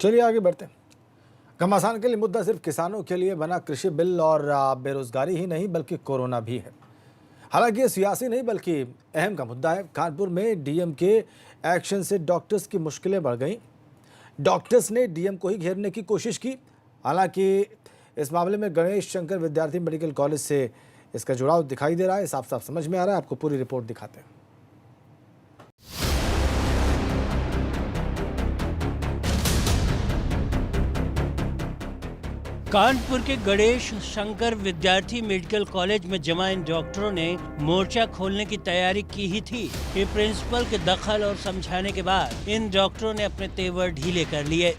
चलिए आगे बढ़ते हैं। घमासान के लिए मुद्दा सिर्फ किसानों के लिए बना कृषि बिल और बेरोजगारी ही नहीं बल्कि कोरोना भी है। हालांकि ये सियासी नहीं बल्कि अहम का मुद्दा है। कानपुर में डीएम के एक्शन से डॉक्टर्स की मुश्किलें बढ़ गईं। डॉक्टर्स ने डीएम को ही घेरने की कोशिश की। हालांकि इस मामले में गणेश शंकर विद्यार्थी मेडिकल कॉलेज से इसका जुड़ाव दिखाई दे रहा है, साफ साफ समझ में आ रहा है। आपको पूरी रिपोर्ट दिखाते हैं। कानपुर के गणेश शंकर विद्यार्थी मेडिकल कॉलेज में जमा इन डॉक्टरों ने मोर्चा खोलने की तैयारी की ही थी कि प्रिंसिपल के दखल और समझाने के बाद इन डॉक्टरों ने अपने तेवर ढीले कर लिए।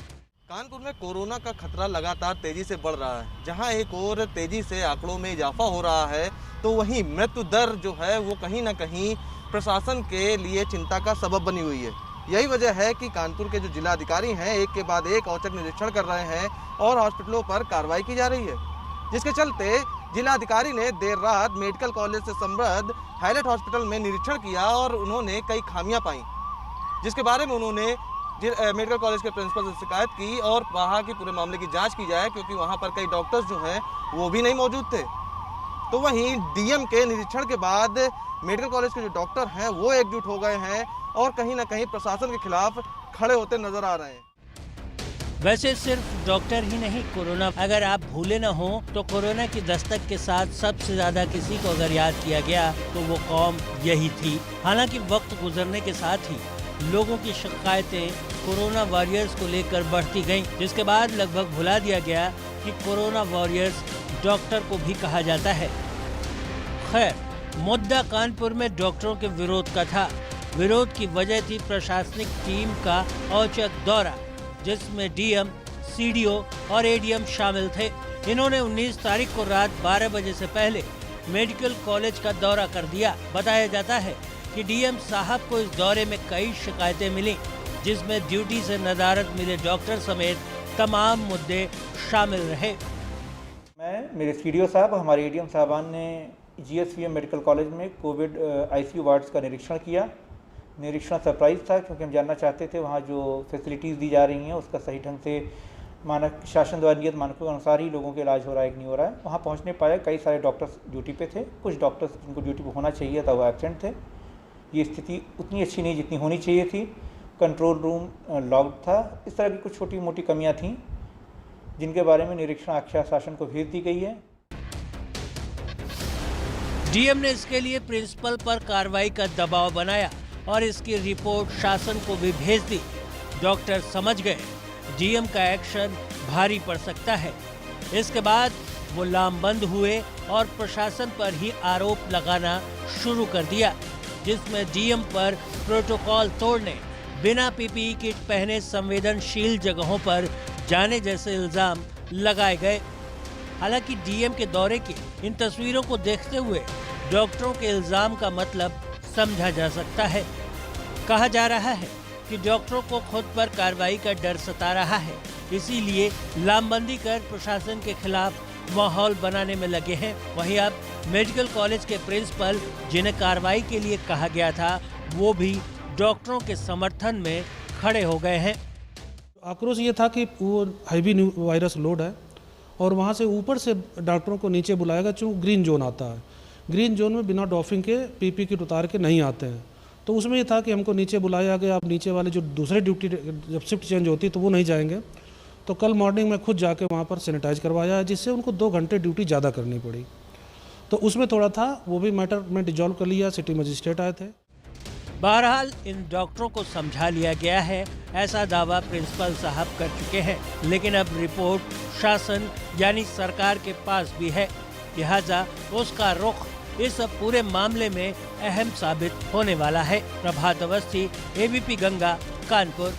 कानपुर में कोरोना का खतरा लगातार तेजी से बढ़ रहा है। जहां एक और तेजी से आंकड़ों में इजाफा हो रहा है, तो वहीं मृत्यु दर जो है वो कहीं ना कहीं प्रशासन के लिए चिंता का सबब बनी हुई है। यही वजह है कि कानपुर के जो जिलाधिकारी हैं एक के बाद एक औचक निरीक्षण कर रहे हैं और हॉस्पिटलों पर कार्रवाई की जा रही है, जिसके चलते जिलाधिकारी ने देर रात मेडिकल कॉलेज से समृद्ध हाईलाइट हॉस्पिटल में निरीक्षण किया और उन्होंने कई खामियां पाई, जिसके बारे में उन्होंने मेडिकल कॉलेज के प्रिंसिपल से शिकायत की और कहा कि पूरे मामले की जांच की जाए, क्योंकि वहां पर कई डॉक्टर्स जो हैं वो भी नहीं मौजूद थे। तो वहीं डीएम के निरीक्षण के बाद मेडिकल कॉलेज के जो डॉक्टर हैं वो एकजुट हो गए हैं और कहीं ना कहीं प्रशासन के खिलाफ खड़े होते नजर आ रहे हैं। वैसे सिर्फ डॉक्टर ही नहीं, कोरोना अगर आप भूले न हो तो कोरोना की दस्तक के साथ सबसे ज्यादा किसी को अगर याद किया गया तो वो कौम यही थी। हालांकि वक्त गुजरने के साथ ही लोगों की शिकायतें कोरोना वॉरियर्स को लेकर बढ़ती गईं, जिसके बाद लगभग भुला दिया गया कि कोरोना वॉरियर्स डॉक्टर को भी कहा जाता है। खैर, मुद्दा कानपुर में डॉक्टरों के विरोध का था। विरोध की वजह थी प्रशासनिक टीम का औचक दौरा, जिसमें डीएम, सीडीओ और एडीएम शामिल थे। इन्होंने 19 तारीख को रात 12 बजे से पहले मेडिकल कॉलेज का दौरा कर दिया। बताया जाता है कि डीएम साहब को इस दौरे में कई शिकायतें मिली, जिसमें ड्यूटी से नदारत मिले डॉक्टर समेत तमाम मुद्दे शामिल रहे। मैं, मेरे सीडीओ साहब, हमारे एडीएम साहबान ने जीएसवीएम मेडिकल कॉलेज में कोविड आईसीयू वार्ड्स का निरीक्षण किया। निरीक्षण सरप्राइज था, क्योंकि हम जानना चाहते थे वहाँ जो फैसिलिटीज़ दी जा रही हैं उसका सही ढंग से मानक शासन द्वारा नियत मानकों के अनुसार ही लोगों का इलाज हो रहा है कि नहीं हो रहा है। वहाँ पहुँचने पाया कई सारे डॉक्टर्स ड्यूटी पे थे, कुछ डॉक्टर्स जिनको ड्यूटी पे होना चाहिए था वो एब्सेंट थे। ये स्थिति उतनी अच्छी नहीं जितनी होनी चाहिए थी। कंट्रोल रूम लॉक्ड था। इस तरह की कुछ छोटी मोटी कमियाँ थीं, जिनके बारे में निरीक्षण आख्या शासन को भेज दी गई है। डीएम ने इसके लिए प्रिंसिपल पर कार्रवाई का दबाव बनाया और इसकी रिपोर्ट शासन को भी भेज दी। डॉक्टर समझ गए डीएम का एक्शन भारी पड़ सकता है। इसके बाद वो लामबंद हुए और प्रशासन पर ही आरोप लगाना शुरू कर दिया, जिसमें डीएम पर प्रोटोकॉल तोड़ने, बिना पीपीई किट पहने संवेदनशील जगहों पर जाने जैसे इल्जाम लगाए गए। हालांकि डीएम के दौरे की इन तस्वीरों को देखते हुए डॉक्टरों के इल्जाम का मतलब समझा जा सकता है। कहा जा रहा है कि डॉक्टरों को खुद पर कार्रवाई का डर सता रहा है, इसीलिए लामबंदी कर प्रशासन के खिलाफ माहौल बनाने में लगे हैं। वहीं अब मेडिकल कॉलेज के प्रिंसिपल, जिन्हें कार्रवाई के लिए कहा गया था, वो भी डॉक्टरों के समर्थन में खड़े हो गए हैं। आक्रोश ये था कि वो हैवी वायरस लोड है और वहाँ से ऊपर से डॉक्टरों को नीचे बुलाएगा, चूँकि ग्रीन जोन आता है। ग्रीन जोन में बिना डॉफिंग के पीपी किट उतार के नहीं आते हैं। तो उसमें ये था कि हमको नीचे बुलाया गया। अब नीचे वाले जो दूसरे ड्यूटी जब शिफ्ट चेंज होती है तो वो नहीं जाएंगे। तो कल मॉर्निंग में खुद जाके वहाँ पर सैनिटाइज करवाया, जिससे उनको 2 घंटे ड्यूटी ज़्यादा करनी पड़ी। तो उसमें थोड़ा था, वो भी मैटर में डिजॉल्व कर लिया। सिटी मजिस्ट्रेट आए थे। बहरहाल इन डॉक्टरों को समझा लिया गया है, ऐसा दावा प्रिंसिपल साहब कर चुके हैं। लेकिन अब रिपोर्ट शासन यानी सरकार के पास भी है, लिहाजा उसका रुख इस पूरे मामले में अहम साबित होने वाला है। प्रभात अवस्थी, एबीपी गंगा, कानपुर।